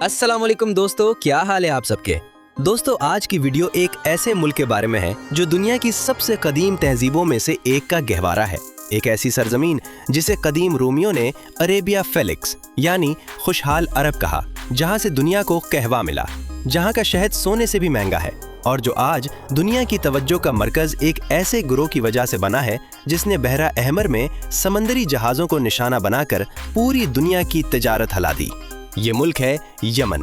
अस्सलाम वालेकुम दोस्तों, क्या हाल है आप सबके। दोस्तों, आज की वीडियो एक ऐसे मुल्क के बारे में है जो दुनिया की सबसे कदीम तहजीबों में से एक का गहवारा है। एक ऐसी सरजमीन जिसे कदीम रोमियों ने अरेबिया फेलिक्स यानी खुशहाल अरब कहा, जहां से दुनिया को कहवा मिला, जहां का शहद सोने से भी महंगा है और जो आज दुनिया की तवज्जो का मरकज एक ऐसे गुरोह की वजह से बना है जिसने बहरा अहमर में समंदरी जहाजों को निशाना बनाकर पूरी दुनिया की तिजारत हिला दी। ये मुल्क है यमन।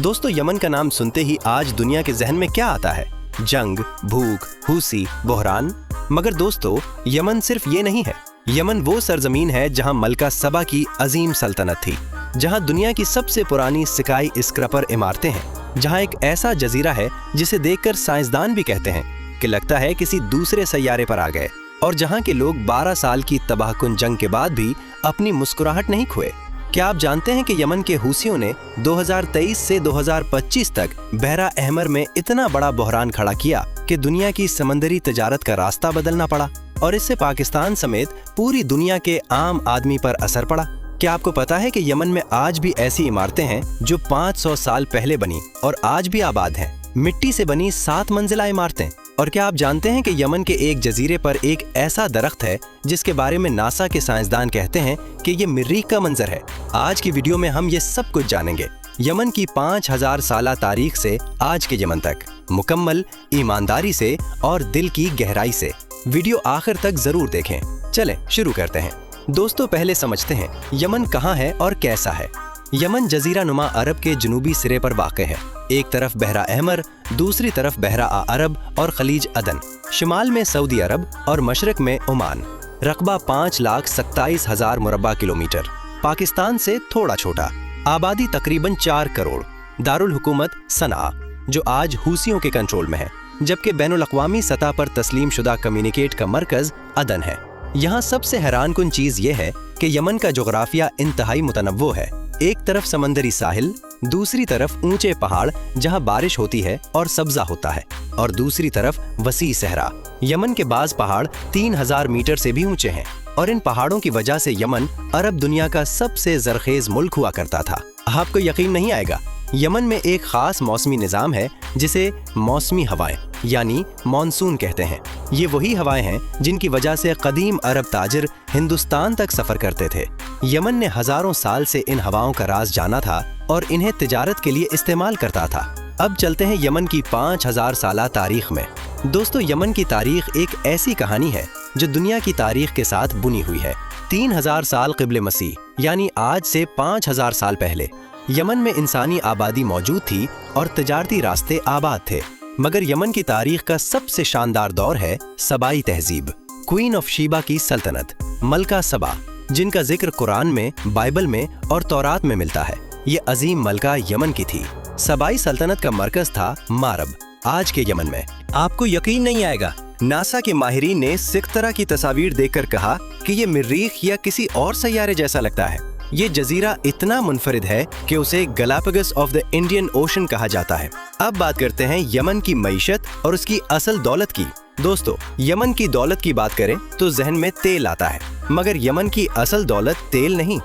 दोस्तों, यमन का नाम सुनते ही आज दुनिया के जहन में क्या आता है? जंग, भूख, हुसी, बहरान। मगर दोस्तों, यमन सिर्फ ये नहीं है। यमन वो सरजमीन है जहां मलका सबा की अजीम सल्तनत थी, जहां दुनिया की सबसे पुरानी स्काई स्क्रपर इमारतें हैं, जहां एक ऐसा जजीरा है जिसे देखकर साइंसदान भी कहते हैं कि लगता है किसी दूसरे सैयारे पर आ गए, और जहां के लोग 12 साल की तबाहकुन जंग के बाद भी अपनी मुस्कुराहट नहीं खोए। क्या आप जानते हैं कि यमन के हूसियों ने 2023 से 2025 तक बहरा अहमर में इतना बड़ा बहरान खड़ा किया कि दुनिया की समंदरी तिजारत का रास्ता बदलना पड़ा, और इससे पाकिस्तान समेत पूरी दुनिया के आम आदमी पर असर पड़ा। क्या आपको पता है कि यमन में आज भी ऐसी इमारतें हैं जो 500 साल पहले बनी और आज भी आबाद हैं? मिट्टी से बनी 7 मंजिला इमारतें। और क्या आप जानते हैं कि यमन के एक जजीरे पर एक ऐसा दरख्त है जिसके बारे में नासा के साइंसदान कहते हैं कि ये मरीख का मंजर है? आज की वीडियो में हम ये सब कुछ जानेंगे, यमन की 5000 साला तारीख से आज के यमन तक, मुकम्मल ईमानदारी से और दिल की गहराई से। वीडियो आखिर तक जरूर देखें। चलें शुरू करते हैं। दोस्तों, पहले समझते हैं यमन कहाँ है और कैसा है। यमन जजीरा नुमा अरब के जनूबी सिरे पर वाक़ है। एक तरफ बहरा अहमर, दूसरी तरफ बहरा अरब और खलीज अदन, शिमाल में सऊदी अरब और मशरक में ओमान। रकबा 5,27,000 मुरब्बा किलोमीटर, पाकिस्तान से थोड़ा छोटा। आबादी तकरीबन 4 करोड़। दारुल हुकूमत सना, जो आज हूसियों के कंट्रोल में है, जबकि बैनुल अक़वामी सतह पर तस्लीम शुदा कम्युनिकेट का मरकज अदन है। यहाँ सबसे हैरान कुन चीज़ ये है कि यमन का जोग्राफिया इंतहाई मुतनव्वो है। एक तरफ समंदरी साहिल, दूसरी तरफ ऊंचे पहाड़ जहां बारिश होती है और सब्जा होता है, और दूसरी तरफ वसी सहरा। यमन के बाज़ पहाड़ 3000 मीटर से भी ऊंचे हैं, और इन पहाड़ों की वजह से यमन अरब दुनिया का सबसे जरखेज मुल्क हुआ करता था। आपको यकीन नहीं आएगा, यमन में एक खास मौसमी निज़ाम है जिसे मौसमी हवाएं यानी मानसून कहते हैं। ये वही हवाएं हैं जिनकी वजह से कदीम अरब ताजिर हिंदुस्तान तक सफ़र करते थे। यमन ने हज़ारों साल से इन हवाओं का राज जाना था और इन्हें तिजारत के लिए इस्तेमाल करता था। अब चलते हैं यमन की 5000 साला तारीख में। दोस्तों, यमन की तारीख एक ऐसी कहानी है जो दुनिया की तारीख के साथ बुनी हुई है। 3000 साल क़िब्ले मसीह यानी आज से 5000 साल पहले यमन में इंसानी आबादी मौजूद थी और तिजारती रास्ते आबाद थे। मगर यमन की तारीख का सबसे शानदार दौर है सबाई तहजीब, क्वीन ऑफ शीबा की सल्तनत, मलका सबा, जिनका जिक्र कुरान में, बाइबल में और तौरात में मिलता है। ये अजीम मलका यमन की थी। सबाई सल्तनत का मरकज था मारब, आज के यमन में। आपको यकीन नहीं आएगा, नासा के माहिरीन ने सिकतरा की तस्वीर देखकर कहा कि ये मरीख या किसी और सैयारे जैसा लगता है। ये जजीरा इतना मुनफरिद है कि उसे Galapagos of the Indian ocean कहा जाता है। अब बात करते हैं यमन की मईशत और उसकी असल दौलत की। दोस्तों, यमन की दौलत की बात करें तो जहन में तेल आता है, मगर यमन की असल दौलत तेल नहीं।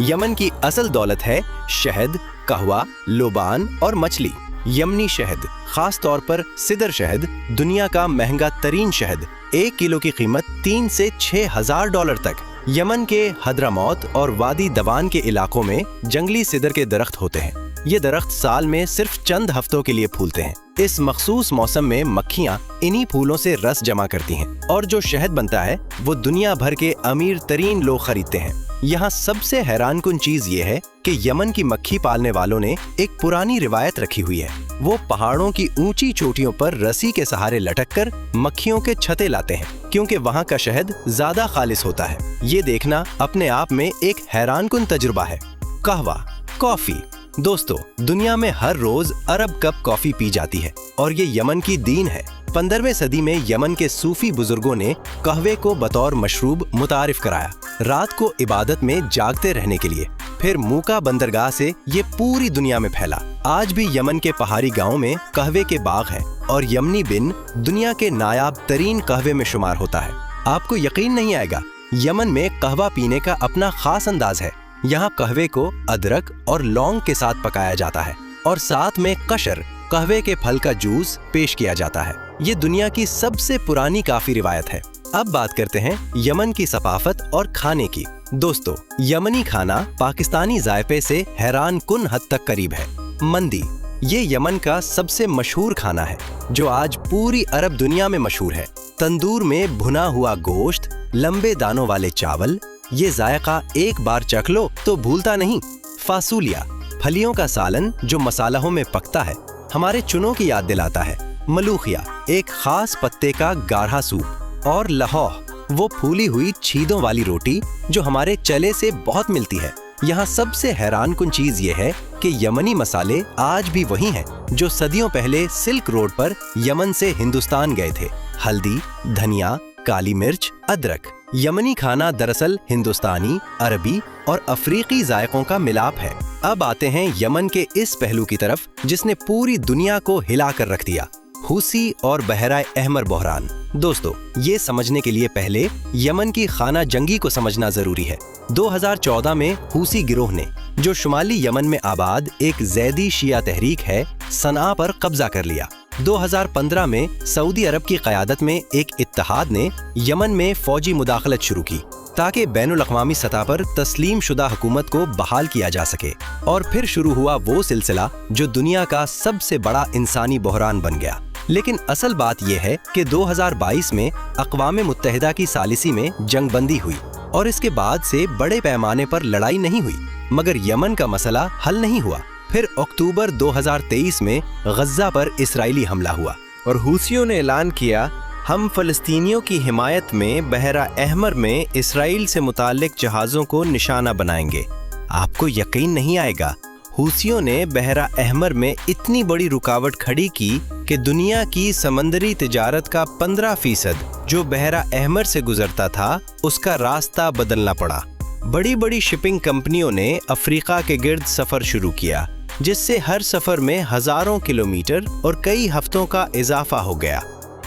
यमन की असल दौलत है शहद, कहवा, लोबान और मछली। यमनी शहद, खास तौर पर सिदर शहद, दुनिया का महंगा तरीन शहद। 1 किलो की कीमत 3 से 6,000 डॉलर तक। यमन के हद्रामौत और वादी दवान के इलाकों में जंगली सिदर के दरख्त होते हैं। ये दरख्त साल में सिर्फ चंद हफ्तों के लिए फूलते हैं। इस मखसूस मौसम में मक्खियाँ इन्हीं फूलों से रस जमा करती हैं, और जो शहद बनता है वो दुनिया भर के अमीर तरीन लोग खरीदते हैं। यहाँ सबसे हैरान कुन चीज ये है कि यमन की मक्खी पालने वालों ने एक पुरानी रिवायत रखी हुई है। वो पहाड़ों की ऊंची चोटियों पर रस्सी के सहारे लटककर मक्खियों के छत्ते लाते हैं, क्योंकि वहाँ का शहद ज्यादा खालिस होता है। ये देखना अपने आप में एक हैरान कुन तजुर्बा है। कहवा, कॉफी। दोस्तों, दुनिया में हर रोज अरब कप कॉफी पी जाती है, और ये यमन की दीन है। 15वीं सदी में यमन के सूफी बुजुर्गों ने कहवे को बतौर मशरूब मुतारिफ कराया, रात को इबादत में जागते रहने के लिए। फिर मूका बंदरगाह से ये पूरी दुनिया में फैला। आज भी यमन के पहाड़ी गांवों में कहवे के बाग हैं, और यमनी बिन दुनिया के नायाब तरीन कहवे में शुमार होता है। आपको यकीन नहीं आएगा, यमन में कहवा पीने का अपना खास अंदाज है। यहाँ कहवे को अदरक और लौंग के साथ पकाया जाता है और साथ में कशर, कहवे के फल का जूस पेश किया जाता है। ये दुनिया की सबसे पुरानी काफी रिवायत है। अब बात करते हैं यमन की सकाफत और खाने की। दोस्तों, यमनी खाना पाकिस्तानी जायके से हैरान कुन हद तक करीब है। मंदी ये यमन का सबसे मशहूर खाना है जो आज पूरी अरब दुनिया में मशहूर है। तंदूर में भुना हुआ गोश्त, लंबे दानों वाले चावल, ये जायका एक बार चख लो तो भूलता नहीं। फासूलिया फलियों का सालन जो मसालों में पकता है, हमारे चुनों की याद दिलाता है। मलूखिया एक खास पत्ते का गाढ़ा सूप, और लहौह वो फूली हुई छीदों वाली रोटी जो हमारे चले से बहुत मिलती है। यहाँ सबसे हैरान कुन चीज ये है कि यमनी मसाले आज भी वही हैं जो सदियों पहले सिल्क रोड पर यमन से हिंदुस्तान गए थे। हल्दी, धनिया, काली मिर्च, अदरक। यमनी खाना दरअसल हिंदुस्तानी, अरबी और अफ्रीकी जायकों का मिलाप है। अब आते हैं यमन के इस पहलू की तरफ जिसने पूरी दुनिया को हिला कर रख दिया, हूसी और बहरा अहमर बहरान। दोस्तों, ये समझने के लिए पहले यमन की खाना जंगी को समझना जरूरी है। 2014 में हूसी गिरोह ने, जो शुमाली यमन में आबाद एक जैदी शिया तहरीक है, सना पर कब्जा कर लिया। 2015 में सऊदी अरब की क़यादत में एक इत्तेहाद ने यमन में फौजी मुदाखलत शुरू की ताकि बैनुल अक़वामी सतह पर तस्लीम शुदा हुकूमत को बहाल किया जा सके। और फिर शुरू हुआ वो सिलसिला जो दुनिया का सबसे बड़ा इंसानी बहरान बन गया। लेकिन असल बात यह है कि 2022 में अक़वाम मुत्तहिदा की सालिसी में जंगबंदी हुई और इसके बाद से बड़े पैमाने पर लड़ाई नहीं हुई, मगर यमन का मसला हल नहीं हुआ। फिर अक्टूबर 2023 में गज़ा पर इस्राइली हमला हुआ और हूसियों ने ऐलान किया, हम फ़लस्तीनियों की हिमायत में बहरा अहमर में इसराइल से मुताल्लिक जहाज़ों को निशाना बनाएंगे। आपको यकीन नहीं आएगा, हूसियों ने बहरा अहमर में इतनी बड़ी रुकावट खड़ी की कि दुनिया की समंदरी तिजारत का 15% जो बहरा अहमर से गुजरता था, उसका रास्ता बदलना पड़ा। बड़ी बड़ी शिपिंग कंपनियों ने अफ्रीका के गिर्द सफ़र शुरू किया, जिससे हर सफ़र में हज़ारों किलोमीटर और कई हफ्तों का इजाफा हो गया।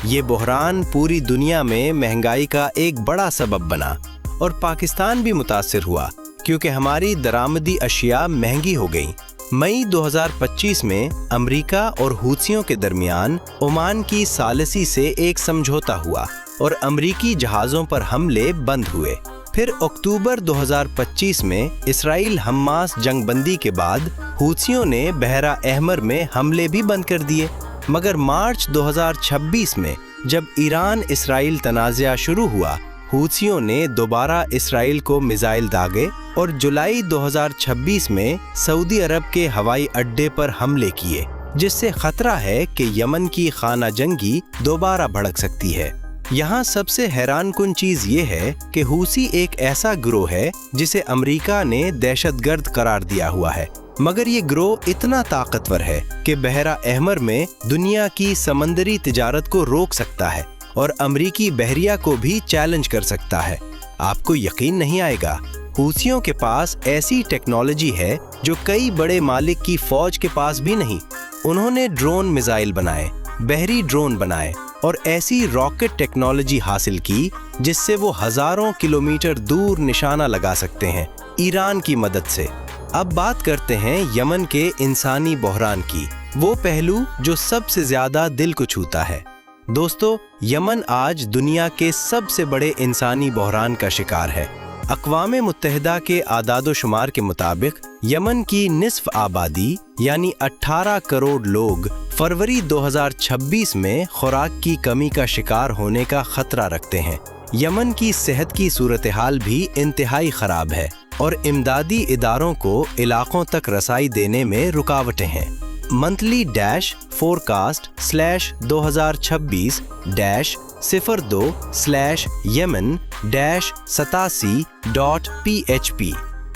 ये बहरान पूरी दुनिया में महंगाई का एक बड़ा सबब बना और पाकिस्तान भी मुतासिर हुआ क्योंकि हमारी दरामदी अशिया महंगी हो गई। मई 2025 में अमेरिका और हूथियों के दरमियान ओमान की सालिसी से एक समझौता हुआ और अमेरिकी जहाज़ों पर हमले बंद हुए। फिर अक्टूबर 2025 में इसराइल हमास जंगबंदी के बाद हूथियों ने बहरा अहमर में हमले भी बंद कर दिए। मगर मार्च 2026 में जब ईरान इसराइल तनाज़ा शुरू हुआ, हूथियों ने दोबारा इसराइल को मिसाइल दागे और जुलाई 2026 में सऊदी अरब के हवाई अड्डे पर हमले किए, जिससे खतरा है कि यमन की खाना जंगी दोबारा भड़क सकती है। यहाँ सबसे हैरान कुन चीज ये है कि हूसी एक ऐसा गिरोह है जिसे अमेरिका ने दहशतगर्द करार दिया हुआ है, मगर ये गिरोह इतना ताकतवर है कि बहरा अहमर में दुनिया की समंदरी तिजारत को रोक सकता है और अमरीकी बहरिया को भी चैलेंज कर सकता है। आपको यकीन नहीं आएगा, हूथियों के पास ऐसी टेक्नोलॉजी है जो कई बड़े मालिक की फौज के पास भी नहीं। उन्होंने ड्रोन मिसाइल बनाए, बहरी ड्रोन बनाए और ऐसी रॉकेट टेक्नोलॉजी हासिल की जिससे वो हजारों किलोमीटर दूर निशाना लगा सकते हैं ईरान की मदद से। अब बात करते हैं यमन के इंसानी बहरान की, वो पहलू जो सबसे ज्यादा दिल को छूता है। दोस्तों, यमन आज दुनिया के सबसे बड़े इंसानी बहरान का शिकार है। अक़वाम मुत्तहिदा के आदादो शुमार के मुताबिक यमन की निस्फ आबादी यानी 18 करोड़ लोग फरवरी 2026 में खुराक की कमी का शिकार होने का खतरा रखते हैं। यमन की सेहत की सूरत हाल भी इंतहाई खराब है और इमदादी इदारों को इलाकों तक रसाई देने में रुकावटें हैं। Monthly -4-2026-02/yemen-87.php।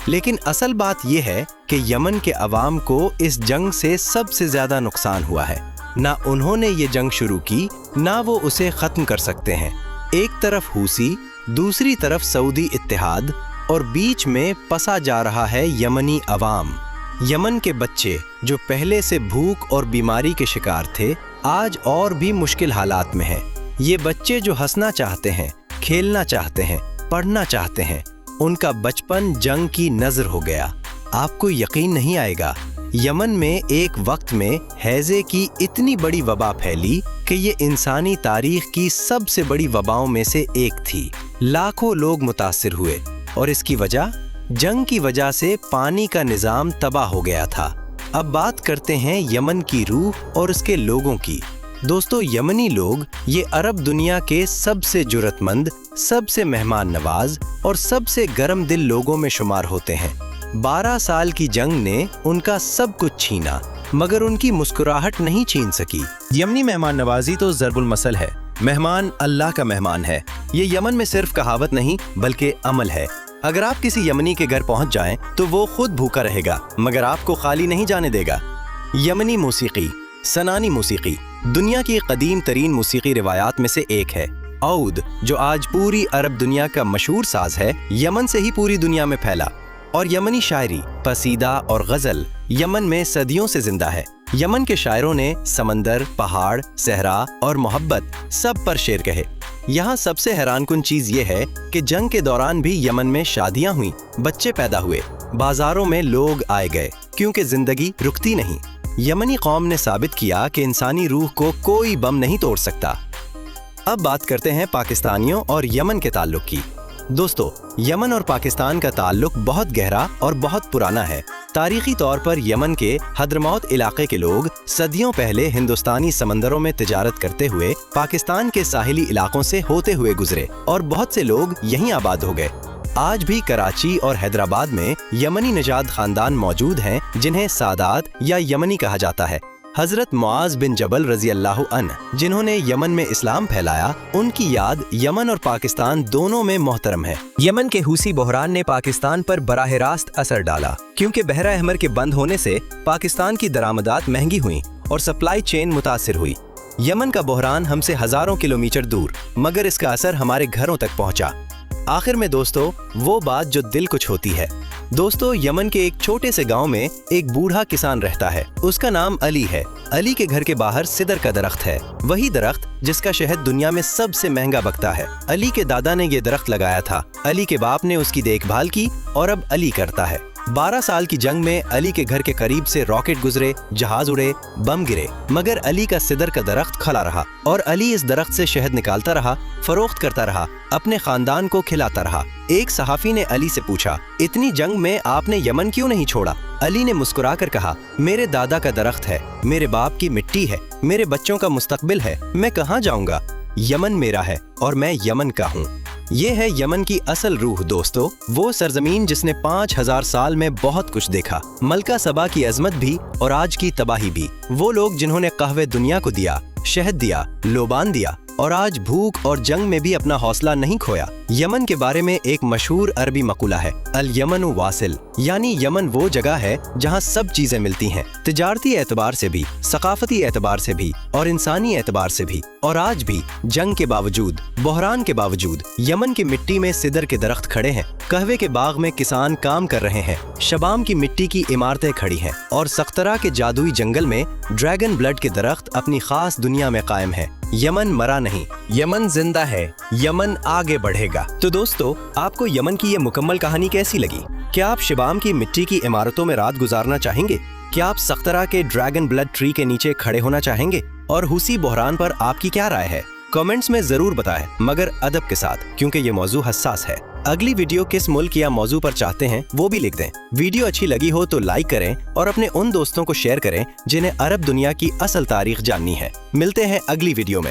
लेकिन असल बात यह है कि यमन के अवाम को इस जंग से सबसे ज्यादा नुकसान हुआ है। ना उन्होंने ये जंग शुरू की, ना वो उसे खत्म कर सकते हैं। एक तरफ हूसी, दूसरी तरफ सऊदी इत्तेहाद और बीच में पसा जा रहा है यमनी अवाम। यमन के बच्चे जो पहले से भूख और बीमारी के शिकार थे, आज और भी मुश्किल हालात में हैं। ये बच्चे जो हंसना चाहते हैं, खेलना चाहते हैं, पढ़ना चाहते हैं, उनका बचपन जंग की नजर हो गया। आपको यकीन नहीं आएगा, यमन में एक वक्त में हैजे की इतनी बड़ी वबा फैली कि ये इंसानी तारीख की सबसे बड़ी वबाओं में से एक थी। लाखों लोग मुतासिर हुए और इसकी वजह जंग की वजह से पानी का निज़ाम तबाह हो गया था। अब बात करते हैं यमन की रूह और उसके लोगों की। दोस्तों, यमनी लोग ये अरब दुनिया के सबसे जुर्रतमंद, सबसे मेहमान नवाज और सबसे गर्म दिल लोगों में शुमार होते हैं। 12 साल की जंग ने उनका सब कुछ छीना, मगर उनकी मुस्कुराहट नहीं छीन सकी। यमनी मेहमान नवाजी तो ज़रबुल मसल है। मेहमान अल्लाह का मेहमान है। ये यमन में सिर्फ कहावत नहीं बल्कि अमल है। अगर आप किसी यमनी के घर पहुंच जाएं तो वो खुद भूखा रहेगा मगर आपको खाली नहीं जाने देगा। यमनी मौसीकी, सनानी मौसीकी दुनिया की कदीम तरीन मौसीकी रिवायात में से एक है। औद, जो आज पूरी अरब दुनिया का मशहूर साज है, यमन से ही पूरी दुनिया में फैला। और यमनी शायरी, पसीदा और गज़ल यमन में सदियों से जिंदा है। यमन के शायरों ने समंदर, पहाड़, सहरा और मोहब्बत सब पर शेर कहे। यहाँ सबसे हैरानकुन चीज़ ये है कि जंग के दौरान भी यमन में शादियाँ हुई, बच्चे पैदा हुए, बाजारों में लोग आए गए, क्योंकि जिंदगी रुकती नहीं। यमनी कौम ने साबित किया कि इंसानी रूह को कोई बम नहीं तोड़ सकता। अब बात करते हैं पाकिस्तानियों और यमन के ताल्लुक की। दोस्तों, यमन और पाकिस्तान का ताल्लुक बहुत गहरा और बहुत पुराना है। तारीखी तौर पर यमन के हद्रमौत इलाके के लोग सदियों पहले हिंदुस्तानी समंदरों में तिजारत करते हुए पाकिस्तान के साहिली इलाकों से होते हुए गुजरे और बहुत से लोग यहीं आबाद हो गए। आज भी कराची और हैदराबाद में यमनी निजाद खानदान मौजूद हैं, जिन्हें सादात या यमनी कहा जाता है। हजरत मुआज बिन जबल रजी अल्लाहु अन्हु, जिन्होंने यमन में इस्लाम फैलाया, उनकी याद यमन और पाकिस्तान दोनों में मोहतरम है। यमन के हुसी बहरान ने पाकिस्तान पर बराह रास्त असर डाला, क्योंकि बहरा अहमर के बंद होने से पाकिस्तान की दरामदात महंगी हुई और सप्लाई चेन मुतासिर हुई। यमन का बहरान हमसे हजारों किलोमीटर दूर, मगर इसका असर हमारे घरों तक पहुंचा। आखिर में दोस्तों, वो बात जो दिल को छूती है। दोस्तों, यमन के एक छोटे से गांव में एक बूढ़ा किसान रहता है। उसका नाम अली है। अली के घर के बाहर सिदर का दरख्त है, वही दरख्त जिसका शहद दुनिया में सबसे महंगा बिकता है। अली के दादा ने ये दरख्त लगाया था। अली के बाप ने उसकी देखभाल की और अब अली करता है। 12 साल की जंग में अली के घर के करीब से रॉकेट गुजरे, जहाज उड़े, बम गिरे, मगर अली का सिदर का दरख्त खड़ा रहा और अली इस दरख्त से शहद निकालता रहा, फरोख्त करता रहा, अपने खानदान को खिलाता रहा। एक सहाफी ने अली से पूछा, इतनी जंग में आपने यमन क्यों नहीं छोड़ा? अली ने मुस्कुराकर कहा, मेरे दादा का दरख्त है, मेरे बाप की मिट्टी है, मेरे बच्चों का मुस्तकबिल है, मैं कहाँ जाऊंगा? यमन मेरा है और मैं यमन का हूँ। ये है यमन की असल रूह दोस्तों, वो सरजमीन जिसने 5000 साल में बहुत कुछ देखा, मलका सबा की अजमत भी और आज की तबाही भी। वो लोग जिन्होंने कहवे दुनिया को दिया, शहद दिया, लोबान दिया और आज भूख और जंग में भी अपना हौसला नहीं खोया। यमन के बारे में एक मशहूर अरबी मकुला है, अल यमनु वासिल, यानी यमन वो जगह है जहाँ सब चीजें मिलती हैं, तिजारती एतबार से भी, सकाफती एतबार से भी और इंसानी एतबार से भी। और आज भी जंग के बावजूद, बहरान के बावजूद, यमन की मिट्टी में सिदर के दरख्त खड़े हैं, कहवे के बाग में किसान काम कर रहे हैं, शबाम की मिट्टी की इमारतें खड़ी हैं और सख्तरा के जादुई जंगल में ड्रैगन ब्लड के दरख्त अपनी खास दुनिया में कायम है। यमन मरा नहीं, यमन जिंदा है, यमन आगे बढ़ेगा। तो दोस्तों, आपको यमन की ये मुकम्मल कहानी कैसी लगी? क्या आप शबाम की मिट्टी की इमारतों में रात गुजारना चाहेंगे? क्या आप सख्तरा के ड्रैगन ब्लड ट्री के नीचे खड़े होना चाहेंगे? और हुसी बहरान पर आपकी क्या राय है? कमेंट्स में जरूर बताएं, मगर अदब के साथ, क्योंकि ये मौजू हसास है। अगली वीडियो किस मुल्क या मौजू पर चाहते हैं वो भी लिख दें। वीडियो अच्छी लगी हो तो लाइक करें और अपने उन दोस्तों को शेयर करें जिन्हें अरब दुनिया की असल तारीख जाननी है। मिलते हैं अगली वीडियो में।